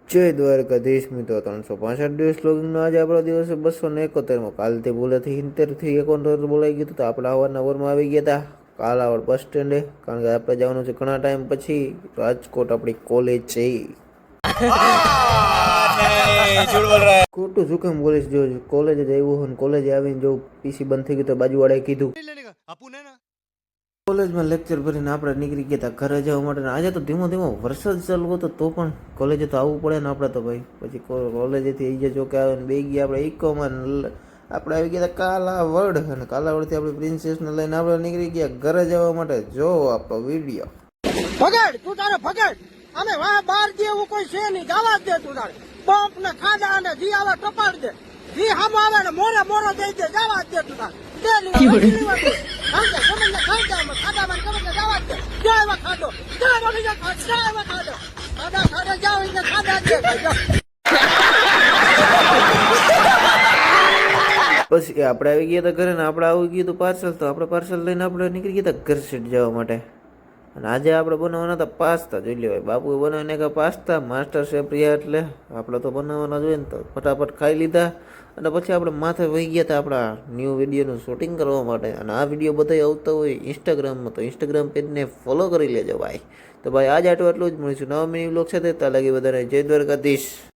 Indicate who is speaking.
Speaker 1: જય દ્વારકાધીશ મિત્રો, 365 દિવસ લોગિંગનો આજે આપણો દિવસ 271. કાલથી ભૂલેથી 70 71 બોલાઈ ગયું હતું. તો આપણે સવારના વરમાં આવી ગયા હતા કાલાવાડ બસ સ્ટેન્ડે, કારણ કે આપણે જવાનું છે ઘણા ટાઈમ પછી રાજકોટ આપણી કોલેજ છે. ખોટું શું કેમ બોલીશ, જો કોલેજ જ આવ્યું હોય ને કોલેજ આવીને જો પીસી બંધ થઈ ગયું તો બાજુવાળાએ કીધું કોલેજમાં લેક્ચર ભરીને આપણે નીકળી ગયા હતા ઘરે જવા માટે. આજે તો ધીમો ધીમો વરસાદ ચાલુ હતો તો પણ કોલેજે તો આવવું પડે ને આપણે તો ભાઈ. પછી કોલેજેથી એ જે ચોકે આવે ને બે ગયા આપણે ઇકોમાં, આપણે આવી ગયા હતા કાલાવડ, અને કાલાવડથી આપણે પ્રિન્સેસને લઈને આપણે નીકળી ગયા ઘરે જવા માટે. જો આપણો વિડીયો
Speaker 2: ભગડ તું તારે ભગડ અમે વાહ બાર જેવું કોઈ છે નહીં, જવા દે તું તારે પંપ ને ખાડા અને જી આવે ટપાડ દે, જી હામો આવે ને મોરે મોરો દઈ દે, જવા દે તું તારે
Speaker 1: પછી આપણે આવી ગયા હતા ઘરે ને આપણે આવી ગયું હતું પાર્સલ. તો આપણે પાર્સલ લઈને આપણે નીકળી ગયા હતા ઘર સીટ જવા માટે. અને આજે આપણે બનાવવાના હતા પાસ્તા. જોઈ લે ભાઈ, બાપુએ બનાવીને કે પાસ્તા માસ્ટર શેફ રહ્યા એટલે આપણે તો બનાવવાના જોઈએ ને, તો ફટાફટ ખાઈ લીધા. અને પછી આપણે માથે વહી ગયા હતા આપણા ન્યૂ વિડીયોનું શૂટિંગ કરવા માટે. અને આ વિડીયો બધા આવતા હોય ઇન્સ્ટાગ્રામમાં, તો ઇન્સ્ટાગ્રામ પેજને ફોલો કરી લેજો ભાઈ. તો ભાઈ આજે આટલું જ મળીશું નવા મિની વ્લોગ સાથે. ત્યાં લાગી બધાને જય દ્વારકાધીશ.